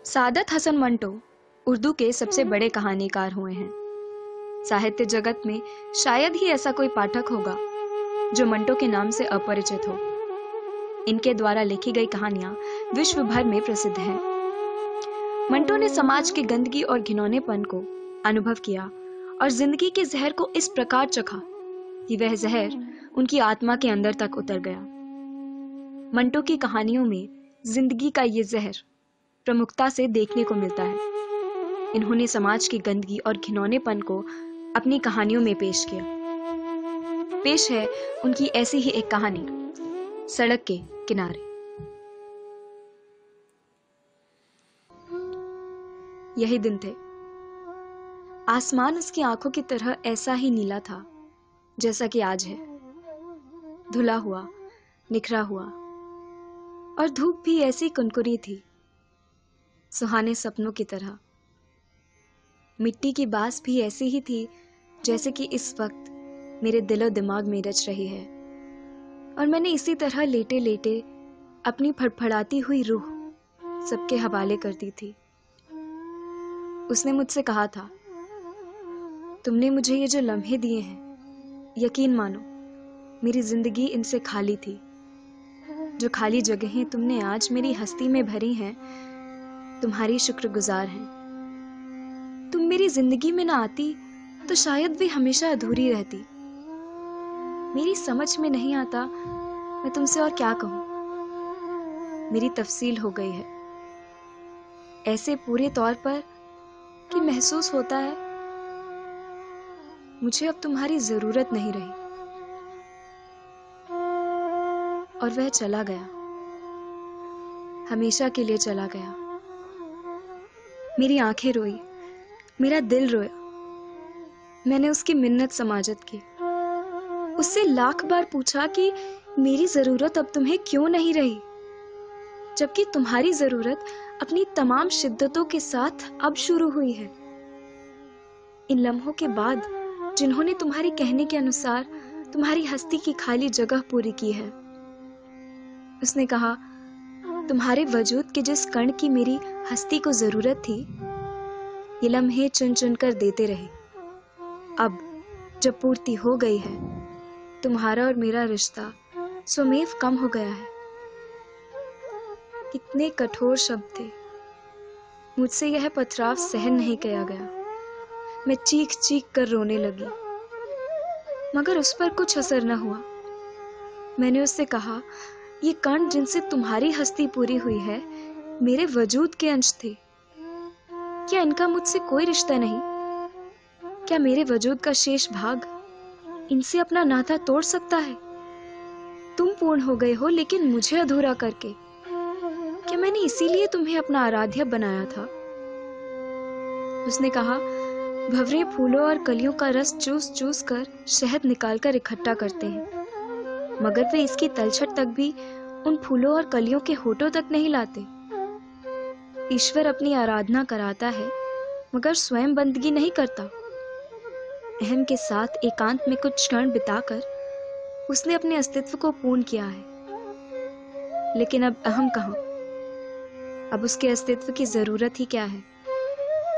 सादत हसन मंटो उर्दू के सबसे बड़े कहानीकार हुए हैं। साहित्य जगत में शायद ही ऐसा कोई पाठक होगा जो मंटो के नाम से अपरिचित हो। इनके द्वारा लिखी गई कहानियां विश्व भर में प्रसिद्ध हैं। मंटो ने समाज के गंदगी और घिनौनेपन को अनुभव किया और जिंदगी के जहर को इस प्रकार चखा कि वह जहर उनकी आत्मा के अंदर तक उतर गया। मंटो की कहानियों में जिंदगी का ये जहर प्रमुखता से देखने को मिलता है। इन्होंने समाज की गंदगी और घिनौनेपन को अपनी कहानियों में पेश किया। पेश है उनकी ऐसी ही एक कहानी, सड़क के किनारे। यही दिन थे। आसमान उसकी आंखों की तरह ऐसा ही नीला था जैसा कि आज है, धुला हुआ, निखरा हुआ, और धूप भी ऐसी कुनकुनी थी, सुहाने सपनों की तरह। मिट्टी की बास भी ऐसी ही थी जैसे कि इस वक्त मेरे दिलो दिमाग में रच रही है, और मैंने इसी तरह लेटे लेटे अपनी फड़फड़ाती हुई रूह सबके हवाले कर दी थी। उसने मुझसे कहा था, तुमने मुझे ये जो लम्हे दिए हैं, यकीन मानो मेरी जिंदगी इनसे खाली थी। जो खाली जगहें तुमने आज मेरी हस्ती में भरी हैं, तुम्हारी शुक्रगुजार हैं। तुम मेरी जिंदगी में ना आती तो शायद वे हमेशा अधूरी रहती। मेरी समझ में नहीं आता मैं तुमसे और क्या कहूं। मेरी तफसील हो गई है ऐसे पूरे तौर पर कि महसूस होता है मुझे अब तुम्हारी जरूरत नहीं रही। और वह चला गया, हमेशा के लिए चला गया। मेरी आंखें रोई, मेरा दिल रोया। मैंने उसकी मिन्नत समाजत की, उससे लाख बार पूछा कि मेरी जरूरत अब तुम्हें क्यों नहीं रही, जबकि तुम्हारी जरूरत अपनी तमाम शिद्दतों के साथ अब शुरू हुई है। इन लम्हों के बाद जिन्होंने तुम्हारे कहने के अनुसार तुम्हारी हस्ती की खाली जगह पूरी की है। उसने कहा, तुम्हारे वजूद के जिस कण की मेरी हस्ती को जरूरत थी, ये लम्हे चुन चुन कर देते रहे। अब जब पूर्ति हो गई है, तुम्हारा और मेरा रिश्ता स्वमेव कम हो गया है। कितने कठोर शब्द थे, मुझसे यह पथराव सहन नहीं किया गया। मैं चीख चीख कर रोने लगी, मगर उस पर कुछ असर न हुआ। मैंने उससे कहा, ये कण जिनसे तुम्हारी हस्ती पूरी हुई है मेरे वजूद के अंश थे। क्या इनका मुझसे कोई रिश्ता नहीं? क्या मेरे वजूद का शेष भाग इनसे अपना नाता तोड़ सकता है? तुम पूर्ण हो गए हो, लेकिन मुझे अधूरा करके। क्या मैंने इसीलिए तुम्हें अपना आराध्य बनाया था? उसने कहा, भंवरे फूलों और कलियों का रस चूस चूस कर शहद निकालकर इकट्ठा करते हैं, मगर वे इसकी तलछट तक भी उन फूलों और कलियों के होठों तक नहीं लाते। ईश्वर अपनी आराधना कराता है, मगर स्वयं बंदगी नहीं करता। अहम के साथ एकांत में कुछ क्षण बिताकर उसने अपने अस्तित्व को पूर्ण किया है। लेकिन अब अहम कहाँ? अब उसके अस्तित्व की जरूरत ही क्या है?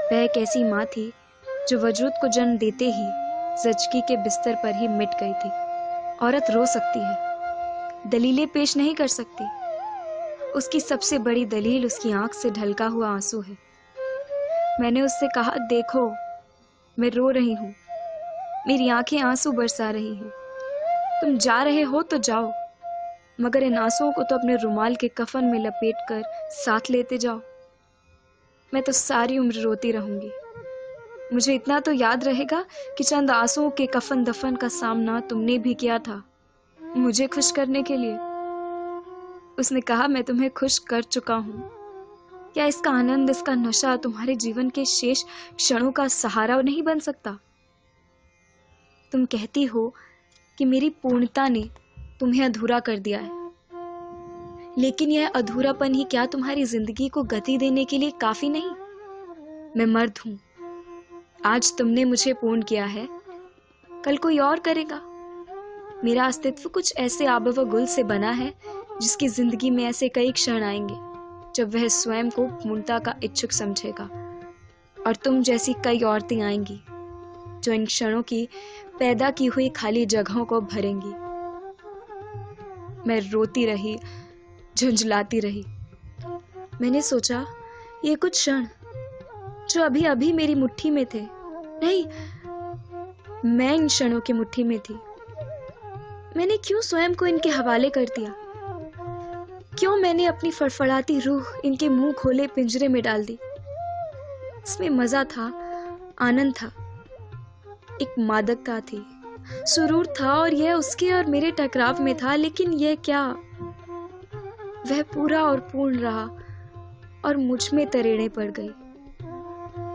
वह एक ऐसी माँ थी जो वजूद को जन्म देते ही जचगी के बिस्तर पर ही मिट गई थी। औरत रो सकती है, दलीलें पेश नहीं कर सकती। उसकी सबसे बड़ी दलील उसकी आंख से ढलका हुआ आंसू है। मैंने उससे कहा, देखो मैं रो रही हूं, मेरी आंखें आंसू बरसा रही हैं। तुम जा रहे हो तो जाओ, मगर इन आंसुओं को तो अपने रुमाल के कफन में लपेट कर साथ लेते जाओ। मैं तो सारी उम्र रोती रहूंगी। मुझे इतना तो याद रहेगा कि चंद आंसुओं के कफन दफन का सामना तुमने भी किया था, मुझे खुश करने के लिए। उसने कहा, मैं तुम्हें खुश कर चुका हूं। क्या इसका आनंद, इसका नशा तुम्हारे जीवन के शेष क्षणों का सहारा नहीं बन सकता? तुम कहती हो कि मेरी पूर्णता ने तुम्हें अधूरा कर दिया है, लेकिन यह अधूरापन ही क्या तुम्हारी जिंदगी को गति देने के लिए काफी नहीं? मैं मर्द हूं, आज तुमने मुझे पूर्ण किया है, कल कोई और करेगा। मेरा अस्तित्व कुछ ऐसे आब व गुल से बना है जिसकी जिंदगी में ऐसे कई क्षण आएंगे जब वह स्वयं को पूर्णता का इच्छुक समझेगा, और तुम जैसी कई औरतें आएंगी जो इन क्षणों की पैदा की हुई खाली जगहों को भरेंगी। मैं रोती रही, झुंझलाती रही। मैंने सोचा, ये कुछ क्षण जो अभी अभी मेरी मुट्ठी में थे, नहीं, मैं इन क्षणों की मुट्ठी में थी। मैंने क्यों स्वयं को इनके हवाले कर दिया? क्यों मैंने अपनी फड़फड़ाती रूह इनके मुंह खोले पिंजरे में डाल दी? इसमें मजा था, आनंद था, एक मादकता थी, सुरूर था, और यह उसके और मेरे टकराव में था। लेकिन यह क्या, वह पूरा और पूर्ण रहा और मुझ में तरेड़े पड़ गई।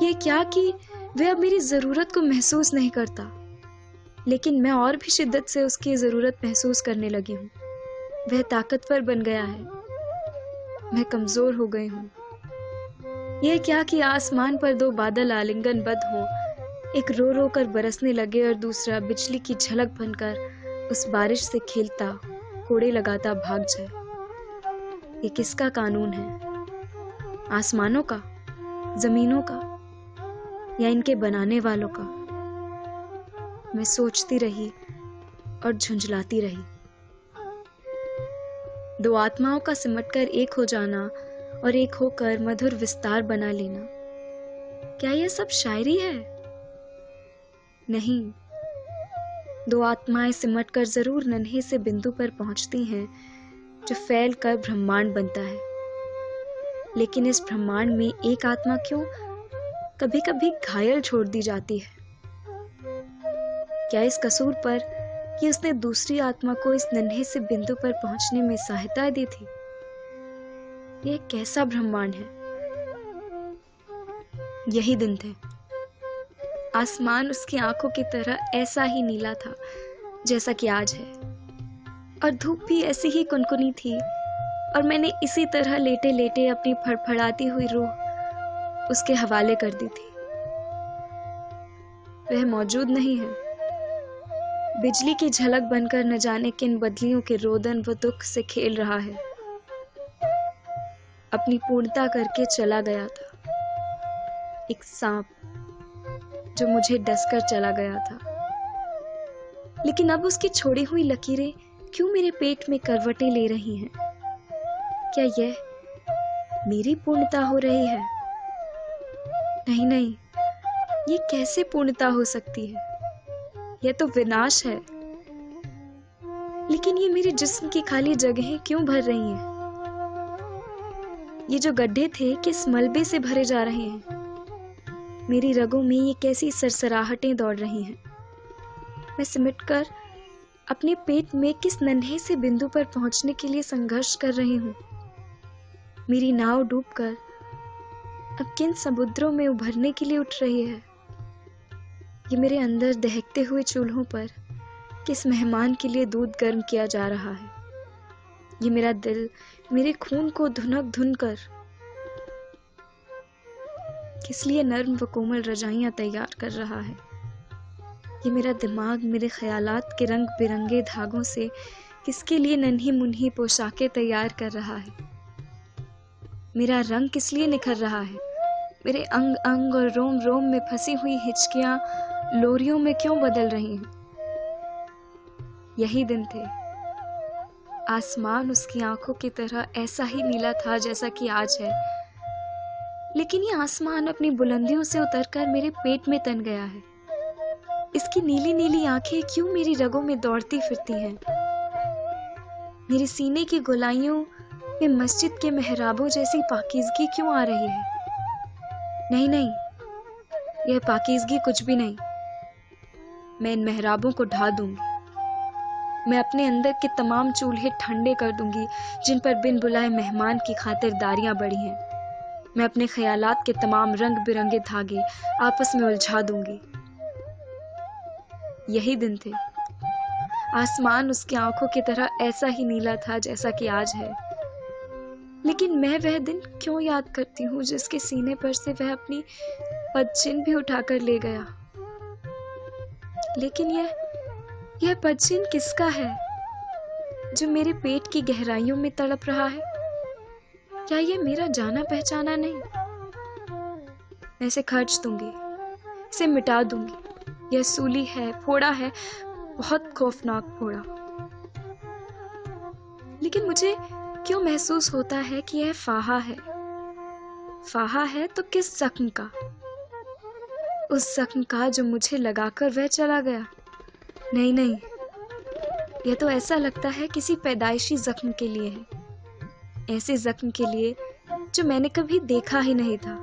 ये क्या कि वह अब मेरी जरूरत को महसूस नहीं करता, लेकिन मैं और भी शिद्दत से उसकी जरूरत महसूस करने लगी हूँ। वह ताकतवर बन गया है, मैं कमजोर हो गई हूँ। यह क्या कि आसमान पर दो बादल आलिंगनबद्ध हो, एक रो रो कर बरसने लगे और दूसरा बिजली की झलक बनकर उस बारिश से खेलता, कोड़े लगाता भाग जाए। ये किसका कानून है? आसमानों का, जमीनों का, या इनके बनाने वालों का? मैं सोचती रही और झुंझलाती रही। दो आत्माओं का सिमटकर एक हो जाना और एक होकर मधुर विस्तार बना लेना, क्या यह सब शायरी है? नहीं, दो आत्माएं सिमटकर जरूर नन्हे से बिंदु पर पहुंचती हैं जो फैल कर ब्रह्मांड बनता है। लेकिन इस ब्रह्मांड में एक आत्मा क्यों कभी कभी घायल छोड़ दी जाती है? क्या इस कसूर पर कि उसने दूसरी आत्मा को इस नन्हे से बिंदु पर पहुंचने में सहायता दी थी? यह कैसा ब्रह्मांड है? यही दिन थे। आसमान उसकी आंखों की तरह ऐसा ही नीला था जैसा कि आज है, और धूप भी ऐसी ही कुनकुनी थी, और मैंने इसी तरह लेटे लेटे अपनी फड़फड़ाती हुई रूह उसके हवाले कर दी थी। वह मौजूद नहीं है। बिजली की झलक बनकर न जाने किन बदलियों के रोदन व दुख से खेल रहा है। अपनी पूर्णता करके चला गया था, एक सांप जो मुझे डसकर चला गया था। लेकिन अब उसकी छोड़ी हुई लकीरें क्यों मेरे पेट में करवटें ले रही हैं? क्या यह मेरी पूर्णता हो रही है? नहीं नहीं, ये कैसे पूर्णता हो सकती है? यह तो विनाश है। लेकिन ये मेरे जिस्म की खाली जगहें क्यों भर रही हैं? ये जो गड्ढे थे किस मलबे से भरे जा रहे हैं? मेरी रगों में ये कैसी सरसराहटें दौड़ रही हैं? मैं सिमटकर अपने पेट में किस नन्हे से बिंदु पर पहुंचने के लिए संघर्ष कर रही हूँ? मेरी नाव डूबकर अब किन समुद्रों में उभरने के लिए उठ रही है? ये मेरे अंदर दहकते हुए चूल्हों पर किस मेहमान के लिए दूध गर्म किया जा रहा है? ये मेरा दिल मेरे खून को धुनक धुन कर किस लिए नर्म व कोमल रजाइयां तैयार कर रहा है? ये मेरा दिमाग मेरे ख्यालात के रंग बिरंगे धागों से किसके लिए नन्ही मुन्ही पोशाकें तैयार कर रहा है? मेरा रंग किस लिए निखर रहा है? मेरे अंग अंग और रोम रोम में फंसी हुई हिचकियां लोरियों में क्यों बदल रही हैं? यही दिन थे। आसमान उसकी आंखों की तरह ऐसा ही नीला था जैसा कि आज है। लेकिन ये आसमान अपनी बुलंदियों से उतरकर मेरे पेट में तन गया है। इसकी नीली नीली आंखें क्यों मेरी रगों में दौड़ती फिरती हैं? मेरे सीने की गोलाइयों में मस्जिद के मेहराबों जैसी पाकीज़गी क्यों आ रही है? नहीं नहीं, यह पाकीज़गी कुछ भी नहीं। मैं इन मेहराबों को ढा दूंगी। मैं अपने अंदर के तमाम चूल्हे ठंडे कर दूंगी जिन पर बिन बुलाए मेहमान की खातिरदारियां बढ़ी हैं। मैं अपने ख्यालात के तमाम रंग बिरंगे धागे आपस में उलझा दूंगी। यही दिन थे। आसमान उसकी आंखों की तरह ऐसा ही नीला था जैसा कि आज है। लेकिन मैं वह दिन क्यों याद करती हूँ जिसके सीने पर से वह अपनी पदचिन्ह भी उठाकर ले गया? लेकिन यह पदचिन्ह किसका है जो मेरे पेट की गहराइयों में तड़प रहा है? क्या ये मेरा जाना पहचाना नहीं? मैं इसे खर्च दूंगी, इसे मिटा दूंगी। यह सूली है, फोड़ा है, बहुत खौफनाक फोड़ा। लेकिन मुझे क्यों महसूस होता है कि यह फाहा है। फाहा है तो किस जख्म का? उस जख्म का जो मुझे लगाकर वह चला गया। नहीं नहीं, यह तो ऐसा लगता है किसी पैदाइशी जख्म के लिए है। ऐसे जख्म के लिए जो मैंने कभी देखा ही नहीं था,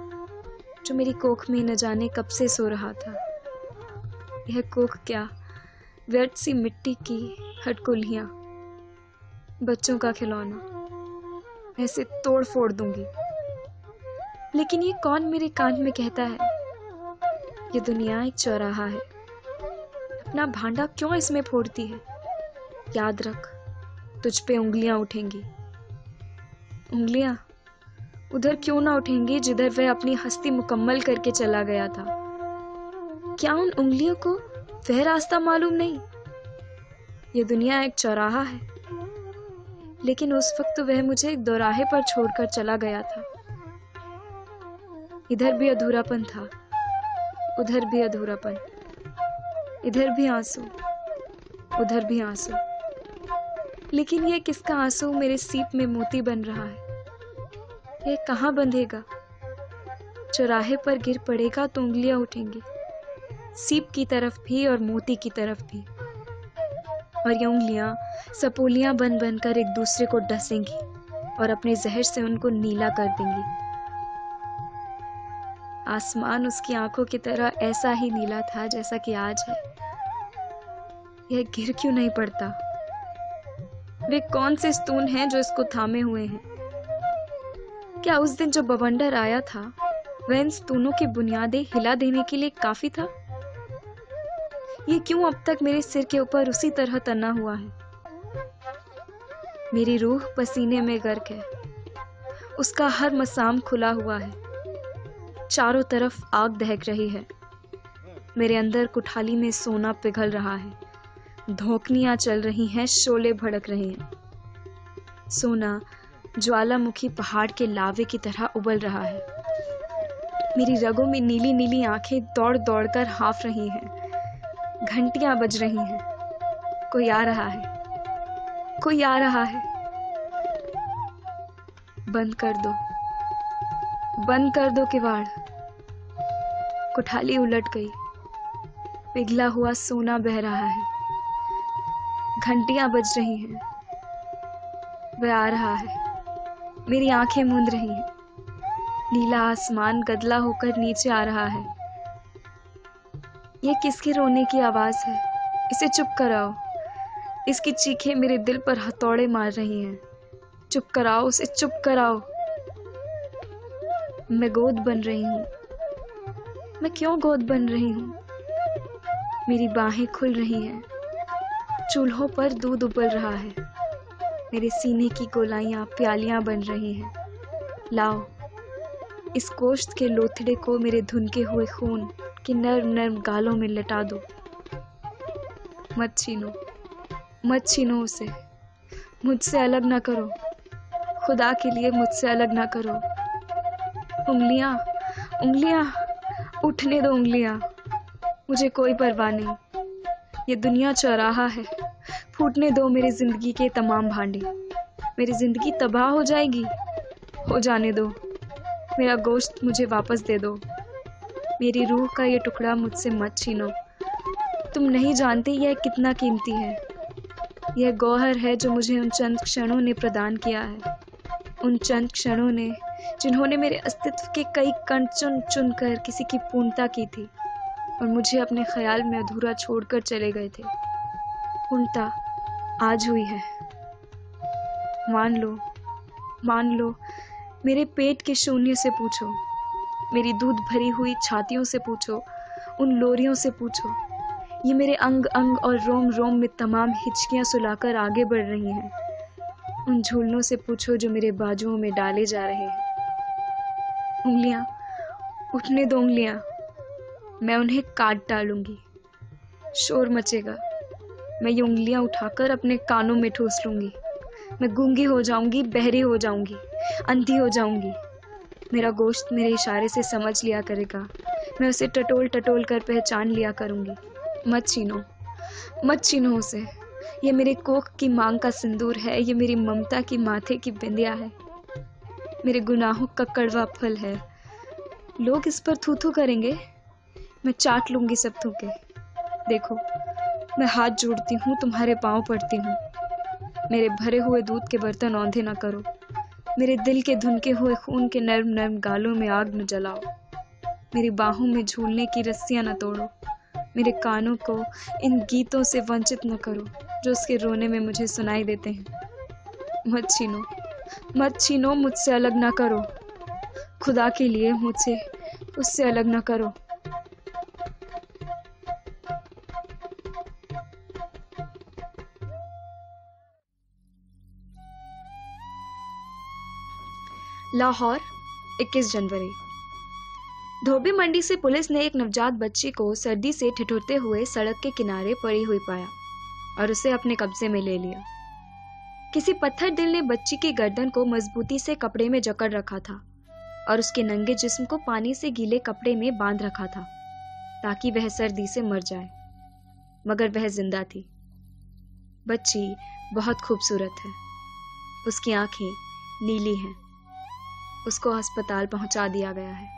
जो मेरी कोख में न जाने कब से सो रहा था। यह कोख क्या, व्यर्थ सी मिट्टी की हटकुलियां, बच्चों का खिलौना। ऐसे तोड़ फोड़ दूंगी। लेकिन ये कौन मेरे कान में कहता है, ये दुनिया एक चौराहा है। अपना भांडा क्यों इसमें फोड़ती है? याद रख, तुझ पे उंगलियां उठेंगी। उंगलियां उधर क्यों ना उठेंगी जिधर वह अपनी हस्ती मुकम्मल करके चला गया था। क्या उन उंगलियों को वह रास्ता मालूम नहीं? ये दुनिया एक चौराहा है, लेकिन उस वक्त वह मुझे एक दोराहे पर छोड़कर चला गया था। इधर भी अधूरापन था, उधर भी अधूरापन, इधर भी आंसू, उधर भी आंसू। लेकिन यह किसका आंसू मेरे सीप में मोती बन रहा है? यह कहाँ बंधेगा? चौराहे पर गिर पड़ेगा तो उंगलियां उठेंगी, सीप की तरफ भी और मोती की तरफ भी। और ये उंगलियां सपोलियां बन बनकर एक दूसरे को डसेंगी और अपने जहर से उनको नीला कर देंगी। आसमान उसकी आंखों की तरह ऐसा ही नीला था जैसा कि आज है। यह गिर क्यों नहीं पड़ता? वे कौन से स्तून हैं जो इसको थामे हुए हैं? क्या उस दिन जो बवंडर आया था वह इन स्तूनों की बुनियादें हिला देने के लिए काफी था? ये क्यों अब तक मेरे सिर के ऊपर उसी तरह तना हुआ है? मेरी रूह पसीने में गर्क है, उसका हर मसाम खुला हुआ है। चारों तरफ आग दहक रही है। मेरे अंदर कुठाली में सोना पिघल रहा है, धोकनियां चल रही हैं, शोले भड़क रहे हैं। सोना ज्वालामुखी पहाड़ के लावे की तरह उबल रहा है। मेरी रगों में नीली नीली आंखें दौड़ दौड़ कर हाँफ रही हैं। घंटियां बज रही हैं। कोई आ रहा है, कोई आ रहा है। बंद कर दो, बंद कर दो किवाड़। कुठाली उलट गई, पिघला हुआ सोना बह रहा है। घंटियां बज रही हैं। वह आ रहा है, मेरी आंखें मूंद रही हैं। नीला आसमान गदला होकर नीचे आ रहा है। यह किसके रोने की आवाज है? इसे चुप कराओ। इसकी चीखें मेरे दिल पर हथौड़े मार रही हैं। चुप कराओ उसे, चुप कराओ। मैं गोद बन रही हूँ। मैं क्यों गोद बन रही हूँ? मेरी बाहें खुल रही हैं। चूल्हों पर दूध उबल रहा है। मेरे सीने की गोलाइयां प्यालियां बन रही हैं। लाओ, इस गोश्त के लोथड़े को मेरे धुनके हुए खून के नर्म नर्म गालों में लटा दो। मत छीनो, मत छीनो उसे। मुझसे अलग ना करो, खुदा के लिए मुझसे अलग ना करो। उंगलियां, उंगलियां, उठने दो उंगलियां। मुझे कोई परवाह नहीं। ये दुनिया चौराहा है। फूटने दो मेरी जिंदगी के तमाम भांडे। मेरी जिंदगी तबाह हो जाएगी। हो जाने दो। मेरा गोश्त मुझे वापस दे दो। मेरी रूह का ये टुकड़ा मुझसे मत छीनो। तुम नहीं जानते यह कितना कीमती है। यह गौहर है जो मुझे उन चंद क्षणों ने प्रदान किया है। उन चंद क्षणों ने जिन्होंने मेरे अस्तित्व के कई कण चुन चुन कर किसी की पूर्णता की थी और मुझे अपने ख्याल में अधूरा छोड़कर चले गए थे। पूर्णता आज हुई है। मान लो, मान लो। मेरे पेट के शून्य से पूछो, मेरी दूध भरी हुई छातियों से पूछो, उन लोरियों से पूछो। ये मेरे अंग अंग और रोम रोम में तमाम हिचकियां सुलाकर आगे बढ़ रही हैं। उन झूलनों से पूछो जो मेरे बाजुओं में डाले जा रहे हैं। उंगलियां, उठने दो उंगलियां। मैं उन्हें काट डालूंगी। शोर मचेगा। मैं ये उंगलियां उठाकर अपने कानों में ठूस लूंगी। मैं गूंगी हो जाऊंगी, बहरी हो जाऊंगी। अंधी हो जाऊंगी। मेरा गोश्त मेरे इशारे से समझ लिया करेगा, मैं उसे टटोल टटोल कर पहचान लिया करूंगी। मत छीनो, मत छीनो उसे। ये मेरे कोख की मांग का सिंदूर है, ये मेरी ममता की माथे की बिंदिया है, मेरे गुनाहों का कड़वा फल है। लोग इस पर थू थू करेंगे, मैं चाट लूंगी सब थूके। देखो, मैं हाथ जोड़ती हूँ, तुम्हारे पांव पड़ती हूँ। मेरे भरे हुए दूध के बर्तन औंधे ना करो, मेरे दिल के धुनके हुए खून के नर्म नर्म गालों में आग न जलाओ। मेरी बाहों में झूलने की रस्सियां न तोड़ो, मेरे कानों को इन गीतों से वंचित न करो जो उसके रोने में मुझे सुनाई देते हैं। मत छीनो, मत छीनो, मुझसे अलग ना करो। खुदा के लिए मुझसे उससे अलग ना करो। लाहौर, 21 जनवरी। धोबी मंडी से पुलिस ने एक नवजात बच्ची को सर्दी से ठिठुरते हुए सड़क के किनारे पड़ी हुई पाया और उसे अपने कब्जे में ले लिया। किसी पत्थर दिल ने बच्ची की गर्दन को मजबूती से कपड़े में जकड़ रखा था और उसके नंगे जिस्म को पानी से गीले कपड़े में बांध रखा था ताकि वह सर्दी से मर जाए, मगर वह जिंदा थी। बच्ची बहुत खूबसूरत है, उसकी आंखें नीली हैं। उसको अस्पताल पहुंचा दिया गया है।